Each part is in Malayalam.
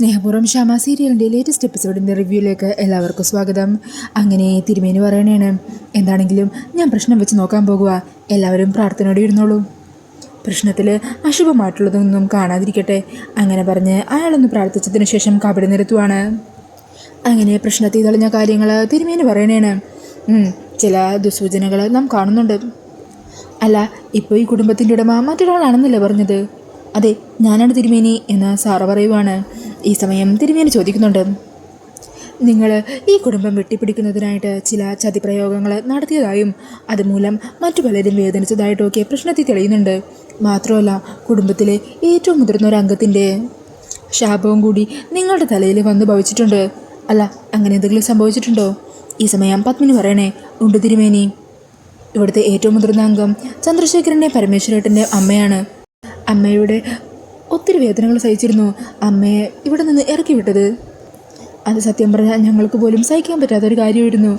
സ്നേഹപൂർവ്വം ക്ഷമ സീരിയലിൻ്റെ ലേറ്റസ്റ്റ് എപ്പിസോഡിൻ്റെ റിവ്യൂയിലേക്ക് എല്ലാവർക്കും സ്വാഗതം. അങ്ങനെ തിരുമേനി പറയണേണ്, എന്താണെങ്കിലും ഞാൻ പ്രശ്നം വെച്ച് നോക്കാൻ പോകുക, എല്ലാവരും പ്രാർത്ഥനയോടെ ഇരുന്നോളൂ, പ്രശ്നത്തിൽ അശുഭമായിട്ടുള്ളതൊന്നും കാണാതിരിക്കട്ടെ. അങ്ങനെ പറഞ്ഞ് അയാളൊന്ന് പ്രാർത്ഥിച്ചതിന് ശേഷം കബടി നിരത്തുവാണ്. അങ്ങനെ പ്രശ്നത്തിൽ തെളിഞ്ഞ കാര്യങ്ങൾ തിരുമേനി പറയണേണ്. ചില ദുസൂചനകൾ നാം കാണുന്നുണ്ട്. അല്ല, ഇപ്പോൾ ഈ കുടുംബത്തിൻ്റെ ഉടമ മറ്റൊരാളാണെന്നല്ലേ പറഞ്ഞത്? അതെ, ഞാനാണ് തിരുമേനി എന്ന് സാറ പറയുവാണ്. ഈ സമയം തിരുമേനി ചോദിക്കുന്നുണ്ട്, നിങ്ങൾ ഈ കുടുംബം വെട്ടിപ്പിടിക്കുന്നതിനായിട്ട് ചില ചതിപ്രയോഗങ്ങൾ നടത്തിയതായും അതുമൂലം മറ്റു പലരും വേദനിച്ചതായിട്ടൊക്കെ പ്രശ്നത്തിൽ തെളിയുന്നുണ്ട്. മാത്രമല്ല, കുടുംബത്തിലെ ഏറ്റവും മുതിർന്ന ഒരു അംഗത്തിൻ്റെ ശാപവും കൂടി നിങ്ങളുടെ തലയിൽ വന്നു ഭവിച്ചിട്ടുണ്ട്. അല്ല, അങ്ങനെ എന്തെങ്കിലും സംഭവിച്ചിട്ടുണ്ടോ? ഈ സമയം പത്മിനി പറയണേ, ഉണ്ട് തിരുമേനി. ഇവിടുത്തെ ഏറ്റവും മുതിർന്ന അംഗം ചന്ദ്രശേഖരൻ്റെ പരമേശ്വരേട്ടൻ്റെ അമ്മയാണ്. അമ്മയുടെ ഒത്തിരി വേദനകൾ സഹിച്ചിരുന്നു അമ്മയെ ഇവിടെ നിന്ന് ഇറക്കി വിട്ടത്. അത് സത്യം പറഞ്ഞാൽ ഞങ്ങൾക്ക് പോലും സഹിക്കാൻ പറ്റാത്തൊരു കാര്യമായിരുന്നു.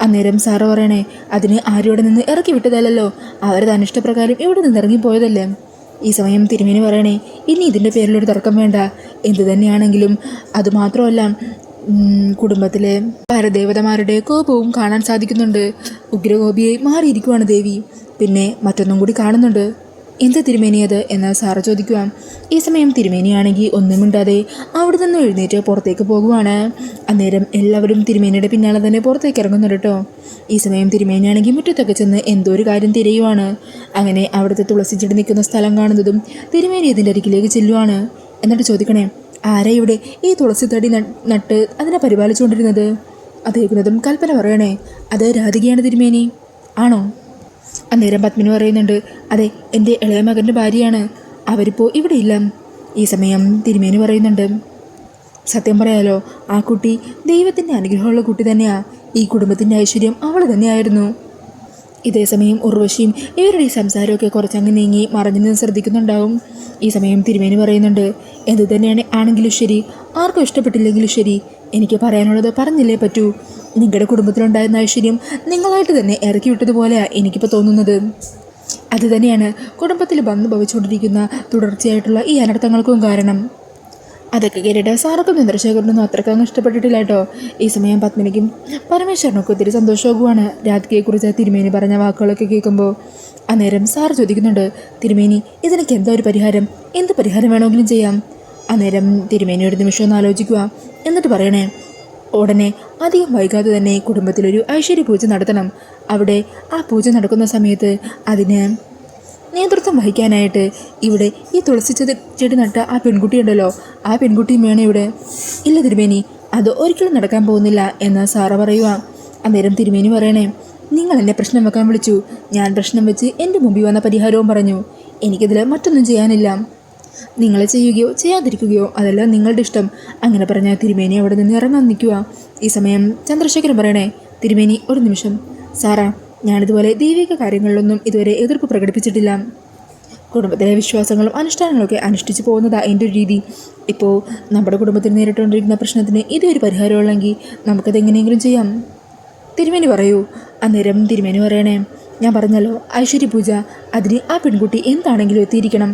അന്നേരം സാറ് പറയണേ, അതിന് ആരും ഇവിടെ നിന്ന് ഇറക്കി വിട്ടതല്ലോ, അവരുടെ അനിഷ്ടപ്രകാരം ഇവിടെ നിന്ന് ഇറങ്ങിപ്പോയതല്ലേ. ഈ സമയം തിരുമേനി പറയണേ, ഇനി ഇതിൻ്റെ പേരിലൊരു തർക്കം വേണ്ട. എന്തു തന്നെയാണെങ്കിലും അതുമാത്രമല്ല, കുടുംബത്തിലെ പരദേവതമാരുടെ കോപവും കാണാൻ സാധിക്കുന്നുണ്ട്. ഉഗ്രകോപിയെ മാറിയിരിക്കുവാണ് ദേവി. പിന്നെ മറ്റൊന്നും കൂടി കാണുന്നുണ്ട്. എന്താ തിരുമേനിയത് എന്ന് സാറ് ചോദിക്കുക. ഈ സമയം തിരുമേനിയാണെങ്കിൽ ഒന്നും മിണ്ടാതെ അവിടെ നിന്ന് എഴുന്നേറ്റ് പുറത്തേക്ക് പോകുവാണ്. അന്നേരം എല്ലാവരും തിരുമേനിയുടെ പിന്നാലെ തന്നെ പുറത്തേക്ക് ഇറങ്ങുന്നുണ്ട് കേട്ടോ. ഈ സമയം തിരുമേനിയാണെങ്കിൽ മുറ്റത്തൊക്കെ ചെന്ന് എന്തോ ഒരു കാര്യം തിരയുവാണ്. അങ്ങനെ അവിടുത്തെ തുളസി ചെടി നിൽക്കുന്ന സ്ഥലം കാണുന്നതും തിരുമേനി ഇതിൻ്റെ അരികിലേക്ക് ചെല്ലുവാണ്. എന്നിട്ട് ചോദിക്കണേ, ആരാ ഇവിടെ ഈ തുളസി തടി നട്ട് അതിനെ പരിപാലിച്ചുകൊണ്ടിരുന്നത്? അത് കേൾക്കുന്നതും കൽപ്പന പറയണേ, അത് രാധികയാണ് തിരുമേനി. ആണോ? അന്നേരം പത്മിനി പറയുന്നുണ്ട്, അതെ, എൻ്റെ ഇളയ മകൻ്റെ ഭാര്യയാണ്, അവരിപ്പോൾ ഇവിടെ ഇല്ല. ഈ സമയം തിരുമേനി പറയുന്നുണ്ട്, സത്യം പറയാലോ, ആ കുട്ടി ദൈവത്തിൻ്റെ അനുഗ്രഹമുള്ള കുട്ടി തന്നെയാണ്. ഈ കുടുംബത്തിൻ്റെ ഐശ്വര്യം അവൾ തന്നെയായിരുന്നു. ഇതേ സമയം ഉർവശിയും ഇവരുടെ ഈ സംസാരമൊക്കെ കുറച്ചങ്ങ് നീങ്ങി മറഞ്ഞു നിന്ന് ശ്രദ്ധിക്കുന്നുണ്ടാവും. ഈ സമയം തിരുമേനി പറയുന്നുണ്ട്, എന്തു തന്നെയാണ് ആണെങ്കിലും ശരി, ആർക്കും ഇഷ്ടപ്പെട്ടില്ലെങ്കിലും ശരി, എനിക്ക് പറയാനുള്ളത് പറഞ്ഞില്ലേ പറ്റൂ. നിങ്ങളുടെ കുടുംബത്തിലുണ്ടായിരുന്ന ഐശ്വര്യം നിങ്ങളായിട്ട് തന്നെ ഇറക്കി വിട്ടതുപോലെയാണ് എനിക്കിപ്പോൾ തോന്നുന്നത്. അതുതന്നെയാണ് കുടുംബത്തിൽ വന്നു ഭവിച്ചുകൊണ്ടിരിക്കുന്ന തുടർച്ചയായിട്ടുള്ള ഈ അനർത്ഥങ്ങൾക്കും കാരണം. അതൊക്കെ കേട്ടിട്ട് സാർക്കും ചന്ദ്രശേഖരനൊന്നും അത്രക്കങ്ങ് ഇഷ്ടപ്പെട്ടിട്ടില്ല കേട്ടോ. ഈ സമയം പത്മിനിക്കും പരമേശ്വരനൊക്കെ ഒത്തിരി സന്തോഷമാകുവാണ് രാധികയെക്കുറിച്ച് തിരുമേനി പറഞ്ഞ വാക്കുകളൊക്കെ കേൾക്കുമ്പോൾ. അന്നേരം സാർ ചോദിക്കുന്നുണ്ട്, തിരുമേനി, ഇതിനൊക്കെ എന്താ ഒരു പരിഹാരം? എന്ത് പരിഹാരം വേണമെങ്കിലും ചെയ്യാം. അന്നേരം തിരുമേനി ഒരു നിമിഷം ഒന്ന് ആലോചിക്കുക. എന്നിട്ട് പറയണേ, ഉടനെ അധികം വൈകാതെ തന്നെ കുടുംബത്തിലൊരു ഐശ്വര്യ പൂജ നടത്തണം. അവിടെ ആ പൂജ നടക്കുന്ന സമയത്ത് അതിന് നേതൃത്വം വഹിക്കാനായിട്ട് ഇവിടെ ഈ തുളസി ചെടി നട്ട ആ പെൺകുട്ടിയുണ്ടല്ലോ, ആ പെൺകുട്ടിയും വേണം ഇവിടെ. ഇല്ല തിരുമേനി, അത് ഒരിക്കലും നടക്കാൻ പോകുന്നില്ല എന്ന് സാറ പറയുക. അന്നേരം തിരുമേനി പറയണേ, നിങ്ങൾ എന്നെ പ്രശ്നം വെക്കാൻ വിളിച്ചു, ഞാൻ പ്രശ്നം വെച്ച് എൻ്റെ മുമ്പിൽ വന്ന പരിഹാരവും പറഞ്ഞു. എനിക്കിതിൽ മറ്റൊന്നും ചെയ്യാനില്ല. നിങ്ങളെ ചെയ്യുകയോ ചെയ്യാതിരിക്കുകയോ അതെല്ലാം നിങ്ങളുടെ ഇഷ്ടം. അങ്ങനെ പറഞ്ഞാൽ തിരുമേനി അവിടെ നിന്ന് ഇറങ്ങാൻ നിൽക്കുക. ഈ സമയം ചന്ദ്രശേഖരൻ പറയണേ, തിരുമേനി ഒരു നിമിഷം. സാറാ, ഞാനിതുപോലെ ദൈവിക കാര്യങ്ങളിലൊന്നും ഇതുവരെ എതിർപ്പ് പ്രകടിപ്പിച്ചിട്ടില്ല. കുടുംബത്തിലെ വിശ്വാസങ്ങളും അനുഷ്ഠാനങ്ങളൊക്കെ അനുഷ്ഠിച്ചു പോകുന്നതാണ് എൻ്റെ ഒരു രീതി. ഇപ്പോൾ നമ്മുടെ കുടുംബത്തിൽ നേരിട്ടുകൊണ്ടിരിക്കുന്ന പ്രശ്നത്തിന് ഇതൊരു പരിഹാരമുള്ളെങ്കിൽ നമുക്കത് എങ്ങനെയെങ്കിലും ചെയ്യാം. തിരുമേനി പറയൂ. അന്നേരം തിരുമേനി പറയണേ, ഞാൻ പറഞ്ഞല്ലോ, ഐശ്വര്യ പൂജ, അതിന് ആ പെൺകുട്ടി എന്താണെങ്കിലും എത്തിയിരിക്കണം.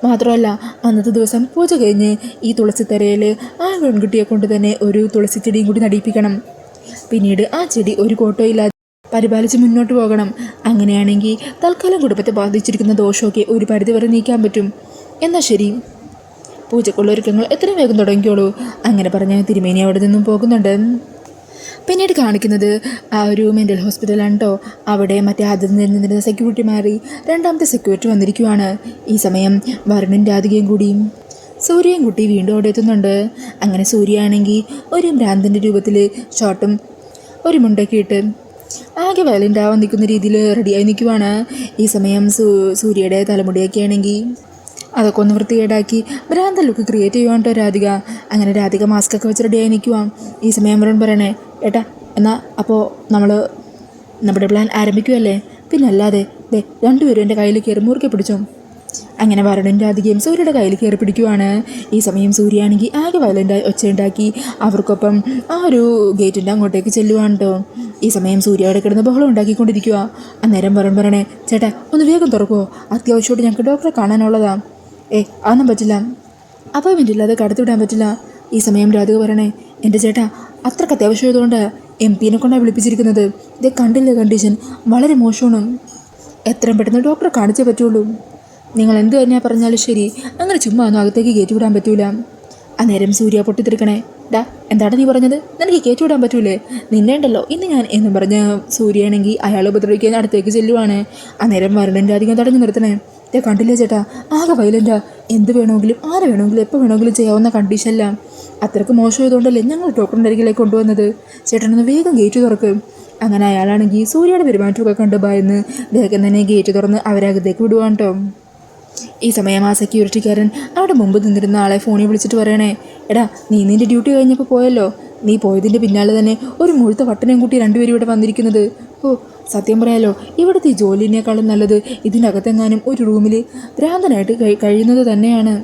മാത്രമല്ല, അന്നത്തെ ദിവസം പൂജ കഴിഞ്ഞ് ഈ തുളസിത്തറയിൽ ആ പെൺകുട്ടിയെ കൊണ്ട് തന്നെ ഒരു തുളസി ചെടിയും കൂടി നടിയിപ്പിക്കണം. പിന്നീട് ആ ചെടി ഒരു കോട്ടോ ഇല്ലാതെ പരിപാലിച്ച് മുന്നോട്ട് പോകണം. അങ്ങനെയാണെങ്കിൽ തൽക്കാലം കുടുംബത്തെ ബാധിച്ചിരിക്കുന്ന ദോഷമൊക്കെ ഒരു പരിധി വരെ നീക്കാൻ പറ്റും. എന്നാൽ ശരി, പൂജക്കുള്ള ഒരുക്കങ്ങൾ എത്രയും വേഗം തുടങ്ങിക്കോളൂ. അങ്ങനെ പറഞ്ഞ് തിരുമേനി അവിടെ നിന്നും പോകുന്നുണ്ട്. പിന്നീട് കാണിക്കുന്നത് ആ ഒരു മെൻ്റൽ ഹോസ്പിറ്റലാണ് കേട്ടോ. അവിടെ മറ്റേ ആദ്യം നിന്നിരുന്ന സെക്യൂരിറ്റി മാറി രണ്ടാമത്തെ സെക്യൂരിറ്റി വന്നിരിക്കുവാണ്. ഈ സമയം വരുണും രാധികയും കൂടിയും സൂര്യയും കുട്ടി വീണ്ടും അവിടെ എത്തുന്നുണ്ട്. അങ്ങനെ സൂര്യയാണെങ്കിൽ ഒരു ഭ്രാന്തൻ്റെ രൂപത്തിൽ ഷോർട്ടും ഒരു മുണ്ടൊക്കെ ഇട്ട് ആകെ വയലൻ്റ് ആവാൻ നിൽക്കുന്ന രീതിയിൽ റെഡിയായി നിൽക്കുവാണ്. ഈ സമയം സൂര്യയുടെ തലമുടിയൊക്കെ ആണെങ്കിൽ അതൊക്കെ ഒന്ന് വൃത്തികേടാക്കി ഭ്രാന്ത ലുക്ക് ക്രിയേറ്റ് ചെയ്യുവാൻ കേട്ടോ രാധിക. അങ്ങനെ രാധിക മാസ്കൊക്കെ വെച്ച് റെഡിയായി നിൽക്കുവാൻ. ഈ സമയം വരുൺ പറയണേ, ഏട്ടാ, എന്നാൽ അപ്പോൾ നമ്മൾ നമ്മുടെ പ്ലാൻ ആരംഭിക്കുമല്ലേ? പിന്നെ അല്ലാതെ ദേ രണ്ടുപേരും എൻ്റെ കയ്യിൽ കയറി മുറുക്കെ പിടിച്ചോ. അങ്ങനെ വരുണും രാധികയും സൂര്യയുടെ കയ്യിൽ കയറി പിടിക്കുവാണ്. ഈ സമയം സൂര്യയാണെങ്കിൽ ആകെ വയലൻ്റായി ഒച്ചയുണ്ടാക്കി അവർക്കൊപ്പം ആ ഒരു ഗേറ്റിൻ്റെ അങ്ങോട്ടേക്ക് ചെല്ലുവാണ് കേട്ടോ. ഈ സമയം സൂര്യ അവിടെ കിടന്ന് ബഹളം ഉണ്ടാക്കിക്കൊണ്ടിരിക്കുക. അന്നേരം വരുൺ പറയണേ, ചേട്ടാ ഒന്ന് വേഗം തുറക്കുമോ, അത്യാവശ്യമായിട്ട് ഞങ്ങൾക്ക് ഡോക്ടറെ കാണാനുള്ളതാ. അതൊന്നും പറ്റില്ല, അപ്പോയിൻമെൻ്റ് ഇല്ലാതെ കടത്തിവിടാൻ പറ്റില്ല. ഈ സമയം രാധിക പറയണേ, എൻ്റെ ചേട്ടാ അത്രയ്ക്ക് അത്യാവശ്യമായതുകൊണ്ട് MP കൊണ്ടാണ് വിളിപ്പിച്ചിരിക്കുന്നത്. ഇതേ കണ്ടില്ലേ കണ്ടീഷൻ വളരെ മോശമാണ്. എത്രയും പെട്ടെന്ന് ഡോക്ടറെ കാണിച്ചേ പറ്റുള്ളൂ. നിങ്ങൾ എന്ത് തന്നെയാണ് പറഞ്ഞാലും ശരി, അങ്ങനെ ചുമ്മാ ഒന്നും അകത്തേക്ക് കയറ്റിവിടാൻ പറ്റൂല. അന്നേരം സൂര്യ പൊട്ടിത്തെറിക്കണേ, ഡാ എന്താണ് നീ പറഞ്ഞത്? നിനക്ക് കയറ്റിവിടാൻ പറ്റൂലേ? നിന്നേണ്ടല്ലോ ഇന്ന് ഞാൻ എന്നും പറഞ്ഞ് സൂര്യയാണെങ്കിൽ അയാൾ ഉപദ്രവിക്കാൻ അടുത്തേക്ക് ചെല്ലുവാണ്. അന്നേരം വരുണൻ്റെ അധികം തടഞ്ഞു നിർത്തണേ. കണ്ടില്ലേ ചേട്ടാ, ആകെ വയലൻ്റാ. എന്ത് വേണമെങ്കിലും ആരെ വേണമെങ്കിലും എപ്പോൾ വേണമെങ്കിലും ചെയ്യാവുന്ന കണ്ടീഷനല്ല. അത്രയ്ക്ക് മോശമായതുകൊണ്ടല്ലേ ഞങ്ങൾ ഡോക്ടറിൻ്റെ അരികിലേക്ക് കൊണ്ടുവന്നത്. ചേട്ടനൊന്ന് വേഗം ഗേറ്റ് തുറക്ക്. അങ്ങനെ അയാളാണെങ്കിൽ സൂര്യയുടെ പെരുമാറ്റമൊക്കെ കണ്ട് ഭയന്ന് വേഗം തന്നെ ഗേറ്റ് തുറന്ന് അവരകത്തേക്ക് വിടുവാണ് കേട്ടോ. ഈ സമയം ആ സെക്യൂരിറ്റിക്കാരൻ അവിടെ മുമ്പ് നിന്നിരുന്ന ആളെ ഫോണിൽ വിളിച്ചിട്ട് പറയണേ, എടാ നീ നിൻ്റെ ഡ്യൂട്ടി കഴിഞ്ഞപ്പോൾ പോയല്ലോ. നീ പോയതിൻ്റെ പിന്നാലെ തന്നെ ഒരു മുഴുത്ത വട്ടനെയും കൂട്ടി രണ്ടുപേരും ഇവിടെ വന്നിരിക്കുന്നത്. ഓ സത്യം പറയാലോ, ഇവിടുത്തെ ഈ ജോലിനേക്കാളും നല്ലത് ഇതിനകത്തെങ്ങാനും ഒരു റൂമിൽ ഭ്രാന്തനായിട്ട് കഴിയുന്നത് തന്നെയാണ്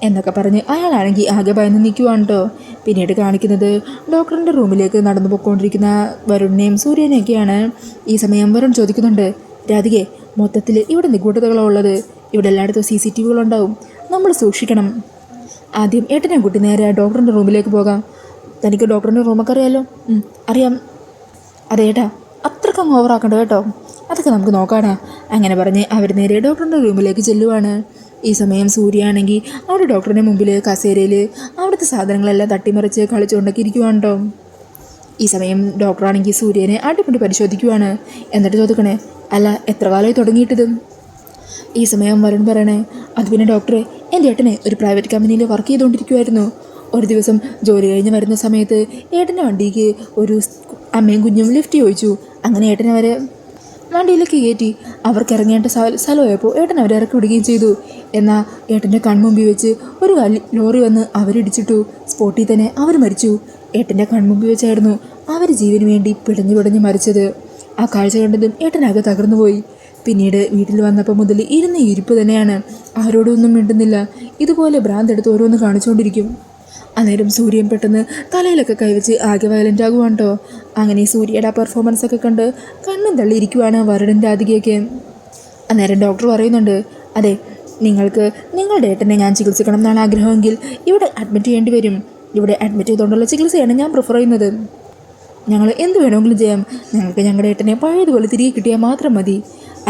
എന്നൊക്കെ പറഞ്ഞ് അയാളാണെങ്കിൽ ആകെ ഭയന്ന് നിൽക്കുവാണ് കേട്ടോ. പിന്നീട് കാണിക്കുന്നത് ഡോക്ടറിൻ്റെ റൂമിലേക്ക് നടന്നു പോയിക്കൊണ്ടിരിക്കുന്ന വരുണിനെയും സൂര്യനെയൊക്കെയാണ്. ഈ സമയം വരുൺ ചോദിക്കുന്നുണ്ട്, രാധികെ മൊത്തത്തിൽ ഇവിടെ നിഗൂഢതകളാണ് ഉള്ളത്. ഇവിടെ എല്ലായിടത്തും CCTVകളുണ്ടാവും, നമ്മൾ സൂക്ഷിക്കണം. ആദ്യം ഏട്ടനെ കൂട്ടി നേരെ ഡോക്ടറിൻ്റെ റൂമിലേക്ക് പോകാം. തനിക്ക് ഡോക്ടറിൻ്റെ റൂമൊക്കെ അറിയാമല്ലോ? അറിയാം. അതെ ഏട്ടാ, അത്രയ്ക്കങ്ങ് ഓവറാക്കണ്ട കേട്ടോ, അതൊക്കെ നമുക്ക് നോക്കാടാ. അങ്ങനെ പറഞ്ഞ് അവർ നേരെ ഡോക്ടറിൻ്റെ റൂമിലേക്ക് ചെല്ലുവാണ്. ഈ സമയം സൂര്യയാണെങ്കിൽ അവിടെ ഡോക്ടറിൻ്റെ മുമ്പിൽ കസേരയിൽ അവിടുത്തെ സാധനങ്ങളെല്ലാം തട്ടിമറിച്ച് കളിച്ചുകൊണ്ടൊക്കെ ഇരിക്കുവാണ് കേട്ടോ. ഈ സമയം ഡോക്ടറാണെങ്കിൽ സൂര്യനെ അടിമുടി പരിശോധിക്കുവാണ്. എന്നിട്ട് ചോദിക്കണേ, അല്ല എത്ര കാലമായി തുടങ്ങിയിട്ടത്? ഈ സമയം വരുൺ പറയണേ, അത് പിന്നെ ഡോക്ടറെ, എൻ്റെ ഏട്ടനെ ഒരു പ്രൈവറ്റ് കമ്പനിയിൽ വർക്ക് ചെയ്തുകൊണ്ടിരിക്കുമായിരുന്നു. ഒരു ദിവസം ജോലി കഴിഞ്ഞ് വരുന്ന സമയത്ത് ഏട്ടൻ്റെ വണ്ടിക്ക് ഒരു അമ്മയും കുഞ്ഞും ലിഫ്റ്റ് ചോദിച്ചു. അങ്ങനെ ഏട്ടനെ അവരെ വണ്ടിയിലേക്ക് കയറ്റി. അവർക്ക് ഇറങ്ങേണ്ട സ്ഥലമായപ്പോൾ ഏട്ടൻ അവരെ ഇറക്കി വിടുകയും ചെയ്തു. എന്നാൽ ഏട്ടൻ്റെ കൺമുമ്പിൽ വെച്ച് ഒരു ലോറി വന്ന് അവരിടിച്ചിട്ടു. സ്പോട്ടിൽ തന്നെ അവർ മരിച്ചു. ഏട്ടൻ്റെ കൺമുമ്പിൽ വെച്ചായിരുന്നു അവർ ജീവന് വേണ്ടി പിടഞ്ഞു മരിച്ചത്. ആ കാഴ്ച കണ്ടതും ഏട്ടനാകെ തകർന്നുപോയി. പിന്നീട് വീട്ടിൽ വന്നപ്പോൾ മുതൽ ഇരുന്ന ഇരിപ്പ് തന്നെയാണ്. ആരോടൊന്നും മിണ്ടുന്നില്ല. ഇതുപോലെ ഭ്രാന്തെടുത്ത് ഓരോന്ന് കാണിച്ചുകൊണ്ടിരിക്കും. അന്നേരം സൂര്യൻ പെട്ടെന്ന് തലയിലൊക്കെ കൈവച്ച് ആകെ വയലൻ്റ് ആകുവാണ് കേട്ടോ. അങ്ങനെ സൂര്യയുടെ ആ പെർഫോമൻസൊക്കെ കണ്ട് കണ്ണും തള്ളിയിരിക്കുവാണ് വരുണിൻ്റെ അധികയൊക്കെ. അന്നേരം ഡോക്ടർ പറയുന്നുണ്ട്, അതെ നിങ്ങൾക്ക് നിങ്ങളുടെ ഏട്ടനെ ഞാൻ ചികിത്സിക്കണം എന്നാണ് ആഗ്രഹമെങ്കിൽ ഇവിടെ അഡ്മിറ്റ് ചെയ്യേണ്ടി വരും. ഇവിടെ അഡ്മിറ്റ് ചെയ്തുകൊണ്ടുള്ള ചികിത്സയാണ് ഞാൻ പ്രിഫർ ചെയ്യുന്നത്. ഞങ്ങൾ എന്ത് വേണമെങ്കിലും ചെയ്യാം. ഞങ്ങൾക്ക് ഞങ്ങളുടെ ഏട്ടനെ പഴയതുപോലെ തിരികെ കിട്ടിയാൽ മാത്രം മതി.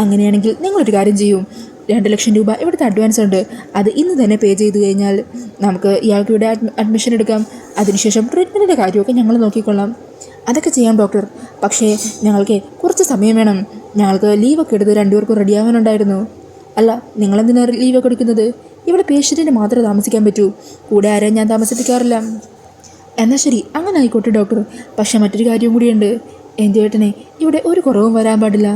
അങ്ങനെയാണെങ്കിൽ നിങ്ങളൊരു കാര്യം ചെയ്യും, 2 ലക്ഷം രൂപ ഇവിടുത്തെ അഡ്വാൻസ് ഉണ്ട്. അത് ഇന്ന് തന്നെ പേ ചെയ്ത് കഴിഞ്ഞാൽ നമുക്ക് ഇയാൾക്ക് ഇവിടെ അഡ്മിഷൻ എടുക്കാം. അതിനുശേഷം ട്രീറ്റ്മെൻറ്റിൻ്റെ കാര്യമൊക്കെ ഞങ്ങൾ നോക്കിക്കൊള്ളാം. അതൊക്കെ ചെയ്യാം ഡോക്ടർ, പക്ഷേ ഞങ്ങൾക്ക് കുറച്ച് സമയം വേണം. ഞങ്ങൾക്ക് ലീവൊക്കെ എടുത്ത് 2 പേർക്കും റെഡിയാവാനുണ്ടായിരുന്നു. അല്ല നിങ്ങളെന്തിനാണ് ലീവൊക്കെ എടുക്കുന്നത്? ഇവിടെ പേഷ്യൻറ്റിന് മാത്രമേ താമസിക്കാൻ പറ്റൂ, കൂടെ ആരെയും ഞാൻ താമസിപ്പിക്കാറില്ല. എന്നാൽ ശരി അങ്ങനെ ആയിക്കോട്ടെ ഡോക്ടർ. പക്ഷേ മറ്റൊരു കാര്യം കൂടിയുണ്ട്, എൻ്റെ ഏട്ടനെ ഇവിടെ ഒരു കുറവും വരാൻ പാടില്ല.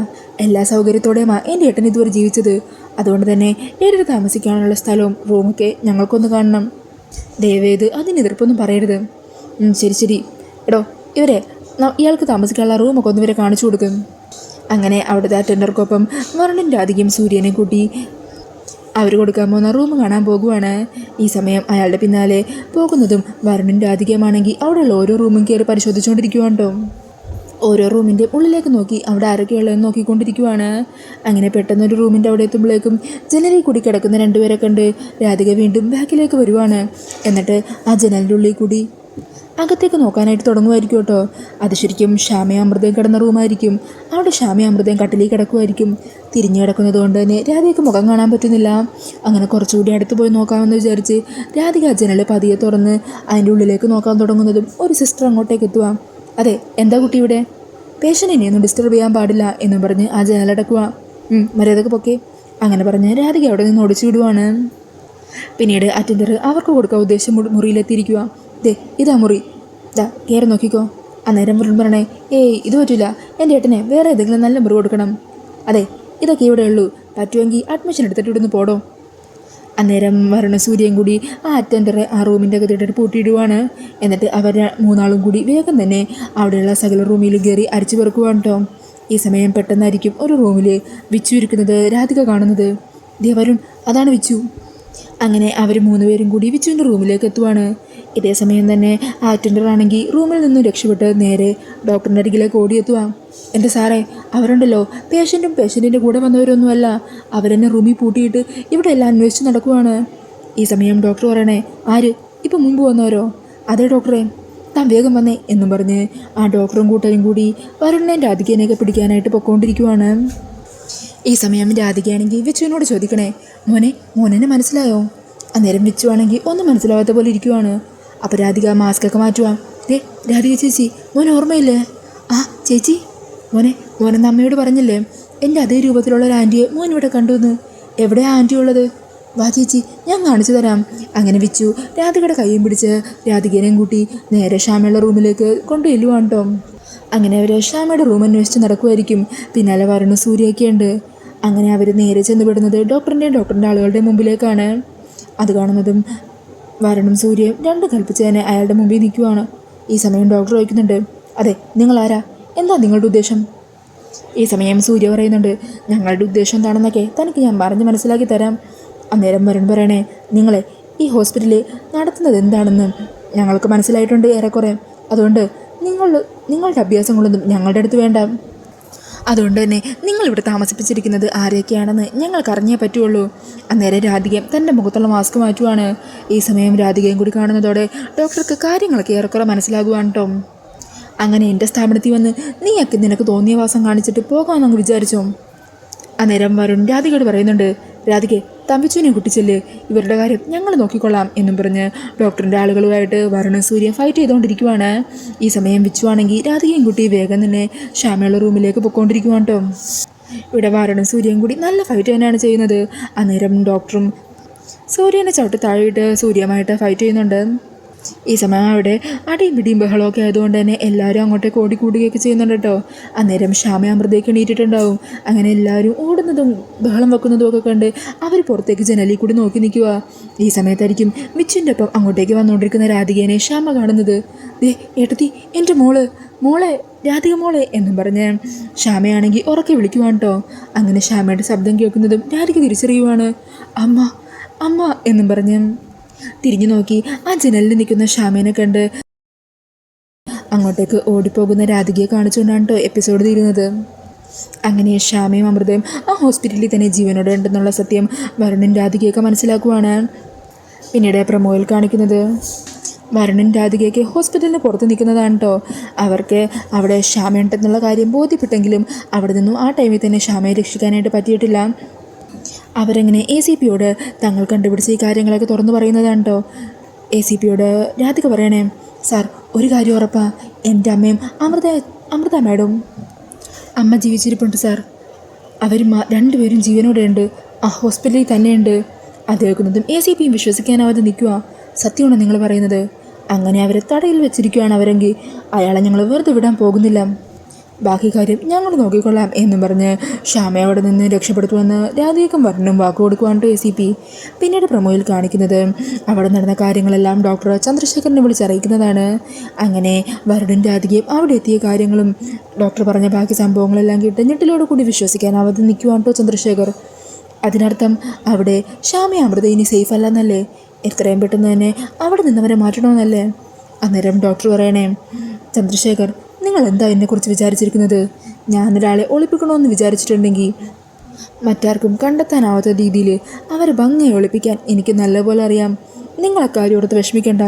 എല്ലാ സൗകര്യത്തോടെയുമാണ് എൻ്റെ ഏട്ടൻ ഇതുവരെ ജീവിച്ചത്. അതുകൊണ്ട് തന്നെ ഏട്ടന് താമസിക്കാനുള്ള സ്ഥലവും റൂമൊക്കെ ഞങ്ങൾക്കൊന്ന് കാണണം. ദയവേത് അതിന് എതിർപ്പൊന്നും പറയരുത്. ശരി എടോ, ഇയാൾക്ക് താമസിക്കാനുള്ള റൂമൊക്കെ ഒന്ന് ഇവരെ കാണിച്ചു കൊടുക്കും. അങ്ങനെ അവിടുത്തെ അറ്റൻഡർക്കൊപ്പം വരുണിൻ്റെ അധികം സൂര്യനെ കൂട്ടി അവർ കൊടുക്കാൻ പോകുന്ന റൂം കാണാൻ പോകുവാണ്. ഈ സമയം അയാളുടെ പിന്നാലെ പോകുന്നതും വരുണിൻ്റെ അധികമാണെങ്കിൽ അവിടെയുള്ള ഓരോ റൂമും കയറി പരിശോധിച്ചുകൊണ്ടിരിക്കുവാണ്ടോ. ഓരോ റൂമിൻ്റെ ഉള്ളിലേക്ക് നോക്കി അവിടെ ആരൊക്കെയുള്ളതെന്ന് നോക്കിക്കൊണ്ടിരിക്കുവാണ്. അങ്ങനെ പെട്ടെന്നൊരു റൂമിൻ്റെ അവിടെ എത്തുമ്പോഴേക്കും ജനലിൽ കൂടി കിടക്കുന്ന 2 പേരെ കണ്ട് രാധിക വീണ്ടും ബാക്കിലേക്ക് വരുവാണ്. എന്നിട്ട് ആ ജനലിൻ്റെ ഉള്ളിൽ കൂടി അകത്തേക്ക് നോക്കാനായിട്ട് തുടങ്ങുമായിരിക്കും കേട്ടോ. അത് ശരിക്കും ശ്യാമയും അമൃതയും കിടന്ന റൂമായിരിക്കും. അവിടെ ശ്യാമയും അമൃതയും കട്ടിലിൽ കിടക്കുമായിരിക്കും. തിരിഞ്ഞു കിടക്കുന്നത് കൊണ്ട് തന്നെ രാധികയ്ക്ക് മുഖം കാണാൻ പറ്റുന്നില്ല. അങ്ങനെ കുറച്ചുകൂടി അടുത്ത് പോയി നോക്കാമെന്ന് വിചാരിച്ച് രാധിക ആ ജനൽ പതിയെ തുറന്ന് അതിൻ്റെ ഉള്ളിലേക്ക് നോക്കാൻ തുടങ്ങുന്നതും ഒരു സിസ്റ്റർ അങ്ങോട്ടേക്ക് എത്തുക. അതെ എന്താ കുട്ടി ഇവിടെ? പേഷ്യൻറ്റിനെ ഒന്നും ഡിസ്റ്റർബ് ചെയ്യാൻ പാടില്ല എന്നും പറഞ്ഞ് ആ ജനലടക്കുക. മര്യാദക്ക് പൊക്കെ. അങ്ങനെ പറഞ്ഞ് രാധിക അവിടെ നിന്ന് ഒടിച്ചു വിടുവാണ്. പിന്നീട് അറ്റൻഡർ അവർക്ക് കൊടുക്കാൻ ഉദ്ദേശം മുറിയിലെത്തിയിരിക്കുക. ദേ ഇതാ മുറി, ഇതാ കയറി നോക്കിക്കോ. അന്നേരം വരുൺ പറയണേ, ഇത് പറ്റില്ല, എൻ്റെ ഏട്ടനെ വേറെ ഏതെങ്കിലും നല്ല മുറി കൊടുക്കണം. അതെ ഇതൊക്കെ ഇവിടെ ഉള്ളൂ, പറ്റുമെങ്കിൽ അഡ്മിഷൻ എടുത്തിട്ട് ഇവിടുന്ന് പോടോ. അന്നേരം വരുണ സൂര്യൻ കൂടി ആ അറ്റൻഡറെ ആ റൂമിൻ്റെ അകത്തിട്ടിട്ട് പൂട്ടിയിടുവാണ്. എന്നിട്ട് അവർ 3 ആളും കൂടി വേഗം തന്നെ അവിടെയുള്ള സകല റൂമിലും കയറി അരിച്ചു പെറുക്കുവാണ് കേട്ടോ. ഈ സമയം പെട്ടെന്നായിരിക്കും ഒരു റൂമിൽ വിച്ചു ഇരിക്കുന്നത് രാധിക കാണുന്നത്. ദേ വരുൺ, അതാണ് വിച്ചു. അങ്ങനെ അവർ 3 പേരും കൂടി വിച്ചുവിൻ്റെ റൂമിലേക്ക് എത്തുവാണ്. ഇതേ സമയം തന്നെ ആ അറ്റൻഡർ ആണെങ്കിൽ റൂമിൽ നിന്നും രക്ഷപ്പെട്ട് നേരെ ഡോക്ടറിൻ്റെ അരികിലേക്ക് ഓടിയെത്തുക. എൻ്റെ സാറേ, അവരുണ്ടല്ലോ പേഷ്യൻറ്റിൻ്റെ കൂടെ വന്നവരൊന്നുമല്ല, അവരെന്നെ റൂമിൽ പൂട്ടിയിട്ട് ഇവിടെ എല്ലാം അന്വേഷിച്ച് നടക്കുവാണ്. ഈ സമയം ഡോക്ടർ പറയണേ, ആര്? ഇപ്പം മുമ്പ് വന്നവരോ? അതെ ഡോക്ടറെ, താൻ വേഗം വന്നേ എന്നും പറഞ്ഞ് ആ ഡോക്ടറും കൂട്ടരും കൂടി വരുണിനെ രാധികേനെയൊക്കെ പിടിക്കാനായിട്ട് പൊക്കോണ്ടിരിക്കുവാണ്. ഈ സമയം രാധികയാണെങ്കിൽ വിച്ചുവിനോട് ചോദിക്കണേ, മോനെ മനസ്സിലായോ? അന്നേരം വിച്ചുവാണെങ്കിൽ ഒന്നും മനസ്സിലാവാത്ത പോലെ ഇരിക്കുവാണ്. അപ്പോൾ രാധിക മാസ്കൊക്കെ മാറ്റുവാ. രാധിക ചേച്ചി, മോനെ ഓർമ്മയില്ലേ? ആ ചേച്ചി, മോനെന്ന് അമ്മയോട് പറഞ്ഞില്ലേ എൻ്റെ അതേ രൂപത്തിലുള്ള ഒരു ആൻറ്റിയെ മോൻ ഇവിടെ കണ്ടുവന്ന്? എവിടെയാ ആൻറ്റി ഉള്ളത്? വാ ചേച്ചി, ഞാൻ കാണിച്ചു തരാം. അങ്ങനെ വിച്ചു രാധികയുടെ കൈയും പിടിച്ച് രാധികേനെയും കൂട്ടി നേരെ ഷ്യാമയുടെ റൂമിലേക്ക് കൊണ്ടുചെല്ലുവാണ് കേട്ടോ. അങ്ങനെ അവർ ഷ്യാമയുടെ റൂം അന്വേഷിച്ച് നടക്കുമായിരിക്കും. പിന്നാലെ വരുണ സൂര്യയൊക്കെ ഉണ്ട്. അങ്ങനെ അവർ നേരെ ചെന്നുപെടുന്നത് ഡോക്ടറിൻ്റെ ആളുകളുടെ മുമ്പിലേക്കാണ്. അത് കാണുന്നതും വരുണും സൂര്യയും രണ്ട് കൽപ്പിച്ച് തന്നെ അയാളുടെ മുമ്പിൽ നിൽക്കുവാണ്. ഈ സമയം ഡോക്ടർ ചോദിക്കുന്നുണ്ട്, അതെ നിങ്ങളാരാ? എന്താ നിങ്ങളുടെ ഉദ്ദേശം? ഈ സമയം സൂര്യ പറയുന്നുണ്ട്, ഞങ്ങളുടെ ഉദ്ദേശം എന്താണെന്നൊക്കെ തനിക്ക് ഞാൻ പറഞ്ഞ് മനസ്സിലാക്കി തരാം. അന്നേരം വരുൺ പറയണേ, നിങ്ങളെ ഈ ഹോസ്പിറ്റലിൽ നടത്തുന്നത് എന്താണെന്ന് ഞങ്ങൾക്ക് മനസ്സിലായിട്ടുണ്ട് ഏറെക്കുറെ. അതുകൊണ്ട് നിങ്ങളുടെ അഭ്യാസങ്ങളൊന്നും ഞങ്ങളുടെ അടുത്ത് വേണ്ട. അതുകൊണ്ട് തന്നെ നിങ്ങളിവിടെ താമസിപ്പിച്ചിരിക്കുന്നത് ആരെയൊക്കെയാണെന്ന് ഞങ്ങൾക്ക് അറിഞ്ഞേ പറ്റുള്ളൂ. അന്നേരം രാധികയും തൻ്റെ മുഖത്തുള്ള മാസ്ക് മാറ്റുവാണ്. ഈ സമയം രാധികയും കൂടി കാണുന്നതോടെ ഡോക്ടർക്ക് കാര്യങ്ങളൊക്കെ ഏറെക്കുറെ മനസ്സിലാകുവാണ് കേട്ടോ. അങ്ങനെ എൻ്റെ സ്ഥാപനത്തിൽ വന്ന് നീയൊക്കെ നിനക്ക് തോന്നിയ വാസം കാണിച്ചിട്ട് പോകാമെന്നങ്ങ് വിചാരിച്ചോ? അന്നേരം വരുൺ രാധികയോട് പറയുന്നുണ്ട്, രാധികെ തമ്പിച്ചുവിനെ കുട്ടിച്ചെല്ല്, ഇവരുടെ കാര്യം ഞങ്ങൾ നോക്കിക്കൊള്ളാം എന്നും പറഞ്ഞ് ഡോക്ടറിൻ്റെ ആളുകളുമായിട്ട് വരുണ സൂര്യൻ ഫൈറ്റ് ചെയ്തുകൊണ്ടിരിക്കുവാണ്. ഈ സമയം വിച്ചുവാണെങ്കിൽ രാധികയും കുട്ടി വേഗം തന്നെ ഷ്യാമയുള്ള റൂമിലേക്ക് പൊയ്ക്കൊണ്ടിരിക്കുവാണ് കേട്ടോ. ഇവിടെ വരുണ സൂര്യയും കൂടി നല്ല ഫൈറ്റ് തന്നെയാണ് ചെയ്യുന്നത്. അന്നേരം ഡോക്ടറും സൂര്യനെ ചവിട്ടി താഴെയിട്ട് സൂര്യമായിട്ട് ഫൈറ്റ് ചെയ്യുന്നുണ്ട്. ഈ സമയം അവിടെ അടിയും പിടിയും ബഹളമൊക്കെ ആയതുകൊണ്ട് തന്നെ എല്ലാവരും അങ്ങോട്ടേക്ക് ഓടിക്കൂടുകയൊക്കെ ചെയ്യുന്നുണ്ട് കേട്ടോ. അന്നേരം ഷ്യാമ അമൃതയ്ക്ക് എണീറ്റിട്ടുണ്ടാവും. അങ്ങനെ എല്ലാവരും ഓടുന്നതും ബഹളം വെക്കുന്നതും ഒക്കെ കണ്ട് അവർ പുറത്തേക്ക് ജനലിൽ കൂടി നോക്കി നിൽക്കുക. ഈ സമയത്തായിരിക്കും വിച്ചുവിൻ്റെ ഒപ്പം അങ്ങോട്ടേക്ക് വന്നുകൊണ്ടിരിക്കുന്ന രാധികേനെ ഷ്യാമ കാണുന്നത്. ഏട്ടത്തി, എൻ്റെ മോളെ രാധിക മോളെ എന്നും പറഞ്ഞ് ഷ്യാമയാണെങ്കിൽ ഉറക്കെ വിളിക്കുവാണ് കേട്ടോ. അങ്ങനെ ഷ്യാമയുടെ ശബ്ദം കേൾക്കുന്നതും രാധിക തിരിച്ചറിയുവാണ്. അമ്മ എന്നും പറഞ്ഞ് തിരിഞ്ഞു നോക്കി ആ ജനലിൽ നിൽക്കുന്ന ഷ്യാമേനെ കണ്ട് അങ്ങോട്ടേക്ക് ഓടിപ്പോകുന്ന രാധികയെ കാണിച്ചുകൊണ്ടാണ് കേട്ടോ എപ്പിസോഡ് തീരുന്നത്. അങ്ങനെ ഷ്യാമയും അമൃതയും ആ ഹോസ്പിറ്റലിൽ തന്നെ ജീവനോടെ ഉണ്ടെന്നുള്ള സത്യം വരുണും രാധികയൊക്കെ മനസ്സിലാക്കുവാണ്. പിന്നീട് പ്രമോയിൽ കാണിക്കുന്നത് വരുണും രാധികയ്ക്ക് ഹോസ്പിറ്റലിന് പുറത്ത് നിൽക്കുന്നതാണ് കേട്ടോ. അവർക്ക് അവിടെ ഷ്യാമയുണ്ടെന്നുള്ള കാര്യം ബോധ്യപ്പെട്ടെങ്കിലും അവിടെ നിന്നും ആ ടൈമിൽ തന്നെ ഷ്യാമയെ രക്ഷിക്കാനായിട്ട് പറ്റിയിട്ടില്ല. അവരെങ്ങനെ ACPയോട് തങ്ങൾ കണ്ടുപിടിച്ച ഈ കാര്യങ്ങളൊക്കെ തുറന്നു പറയുന്നതാണ് കേട്ടോ. ACPയോട് രാധിക പറയണേ, സാർ ഒരു കാര്യം ഉറപ്പാ, എൻ്റെ അമ്മയും അമൃത മാഡം അമ്മ ജീവിച്ചിരിപ്പുണ്ട് സാർ. അവർ രണ്ടുപേരും ജീവനോടെ ഉണ്ട്, ആ ഹോസ്പിറ്റലിൽ തന്നെയുണ്ട്. അത് കേൾക്കുന്നതും ACPയും വിശ്വസിക്കാനാവാതെ നിൽക്കുക. സത്യമാണോ നിങ്ങൾ പറയുന്നത്? അങ്ങനെ അവരെ തടയിൽ വെച്ചിരിക്കുകയാണ് അവരെങ്കിൽ അയാളെ ഞങ്ങൾ വെറുതെ വിടാൻ പോകുന്നില്ല. ബാക്കി കാര്യം ഞങ്ങൾ നോക്കിക്കൊള്ളാം എന്നും പറഞ്ഞ് ഷ്യാമയെ അവിടെ നിന്ന് രക്ഷപ്പെടുത്തുമെന്ന് രാധികയ്ക്കും വരുണും വാക്ക് കൊടുക്കുവാണ് ACP. പിന്നീട് പ്രമോയിൽ കാണിക്കുന്നത് അവിടെ നടന്ന കാര്യങ്ങളെല്ലാം ഡോക്ടർ ചന്ദ്രശേഖരനെ വിളിച്ചറിയിക്കുന്നതാണ്. അങ്ങനെ വരുണും രാധികയും അവിടെ എത്തിയ കാര്യങ്ങളും ഡോക്ടർ പറഞ്ഞ ബാക്കി സംഭവങ്ങളെല്ലാം കേട്ട് ഞെട്ടിലോട് കൂടി വിശ്വസിക്കാനാവാതെ നിൽക്കുവാണ് ചന്ദ്രശേഖർ. അതിനർത്ഥം അവിടെ ഷ്യാമയും അമൃത ഇനി സേഫ് അല്ലെന്നല്ലേ? എത്രയും പെട്ടെന്ന് തന്നെ അവിടെ നിന്നവരെ മാറ്റണമെന്നല്ലേ? അന്നേരം ഡോക്ടർ പറയണേ, ചന്ദ്രശേഖർ നിങ്ങൾ എന്താ എന്നെക്കുറിച്ച് വിചാരിച്ചിരിക്കുന്നത്? ഞാനൊരാളെ ഒളിപ്പിക്കണമെന്ന് വിചാരിച്ചിട്ടുണ്ടെങ്കിൽ മറ്റാർക്കും കണ്ടെത്താനാവാത്ത രീതിയിൽ അവരെ ഭംഗിയെ ഒളിപ്പിക്കാൻ എനിക്ക് നല്ലപോലെ അറിയാം. നിങ്ങളക്കാര്യം ഓർത്ത് വിഷമിക്കണ്ട.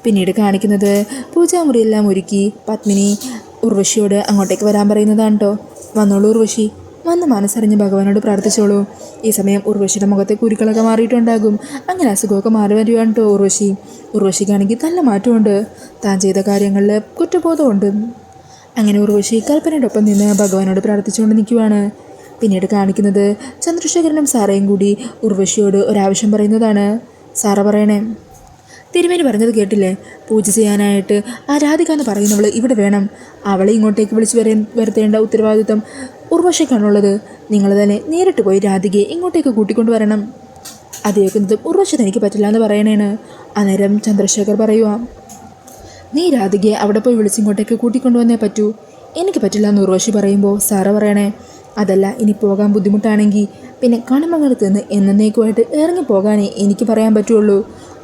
പിന്നീട് കാണിക്കുന്നത് പൂജാമുറിയെല്ലാം ഒരുക്കി പത്മിനി ഉർവശിയോട് അങ്ങോട്ടേക്ക് വരാൻ പറയുന്നതാണ് കേട്ടോ. വന്നോളൂ ഉർവശി, വന്ന് മനസ്സറിഞ്ഞ് ഭഗവാനോട് പ്രാർത്ഥിച്ചോളൂ. ഈ സമയം ഉർവശിയുടെ മുഖത്തെ കുരുക്കളൊക്കെ മാറിയിട്ടുണ്ടാകും. അങ്ങനെ അസുഖമൊക്കെ മാറി വരുവാണ് കേട്ടോ ഉർവശിക്കാണെങ്കിൽ നല്ല മാറ്റമുണ്ട്. താൻ ചെയ്ത കാര്യങ്ങളിൽ കുറ്റബോധമുണ്ട്. അങ്ങനെ ഉർവശി കൽപ്പനയുടെ ഒപ്പം നിന്ന് ഭഗവാനോട് പ്രാർത്ഥിച്ചുകൊണ്ട് നിൽക്കുവാണ്. പിന്നീട് കാണിക്കുന്നത് ചന്ദ്രശേഖരനും സാറയും കൂടി ഉർവശിയോട് ഒരാവശ്യം പറയുന്നതാണ്. സാറ പറയണേ, തിരുമേനി പറഞ്ഞത് കേട്ടില്ലേ? പൂജ ചെയ്യാനായിട്ട് ആ രാധിക എന്ന് പറയുന്നവൾ ഇവിടെ വേണം. അവളെ ഇങ്ങോട്ടേക്ക് വിളിച്ച് വരുത്തേണ്ട ഉത്തരവാദിത്വം ഉർവശിക്കാണുള്ളത്. നിങ്ങൾ തന്നെ നേരിട്ട് പോയി രാധികയെ ഇങ്ങോട്ടേക്ക് കൂട്ടിക്കൊണ്ട് വരണം. അത് കേൾക്കുന്നതും ഉർവശി തനിക്ക് പറ്റില്ല എന്ന് പറയണേണ്. അന്നേരം ചന്ദ്രശേഖർ പറയുക, നീ രാധികയെ അവിടെ പോയി വിളിച്ചിങ്ങോട്ടേക്ക് കൂട്ടിക്കൊണ്ടുവന്നേ പറ്റൂ. എനിക്ക് പറ്റില്ല എന്ന് ഉർവശി പറയുമ്പോൾ സാറ പറയണേ, അതല്ല ഇനി പോകാൻ ബുദ്ധിമുട്ടാണെങ്കിൽ പിന്നെ കണിമംഗലത്ത് നിന്ന് എന്നേക്കുമായിട്ട് ഇറങ്ങിപ്പോകാനേ എനിക്ക് പറയാൻ പറ്റുള്ളൂ.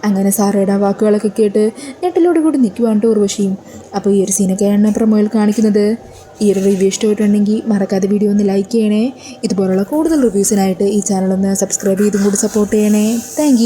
അങ്ങനെ സാറയുടെ വാക്കുകളൊക്കെ കേട്ട് ഞെട്ടിലോട് കൂടി നിൽക്കുവാണ്ട് ഉർവശിയും. അപ്പോൾ ഈ ഒരു സീനൊക്കെയാണ് പ്രമോയിൽ കാണിക്കുന്നത്. ഈ ഒരു റിവ്യൂ ഇഷ്ടമായിട്ടുണ്ടെങ്കിൽ മറക്കാതെ വീഡിയോ ഒന്ന് ലൈക്ക് ചെയ്യണേ. ഇതുപോലുള്ള കൂടുതൽ റിവ്യൂസിനായിട്ട് ഈ ചാനലൊന്ന് സബ്സ്ക്രൈബ് ചെയ്തും കൂടി സപ്പോർട്ട് ചെയ്യണേ. താങ്ക്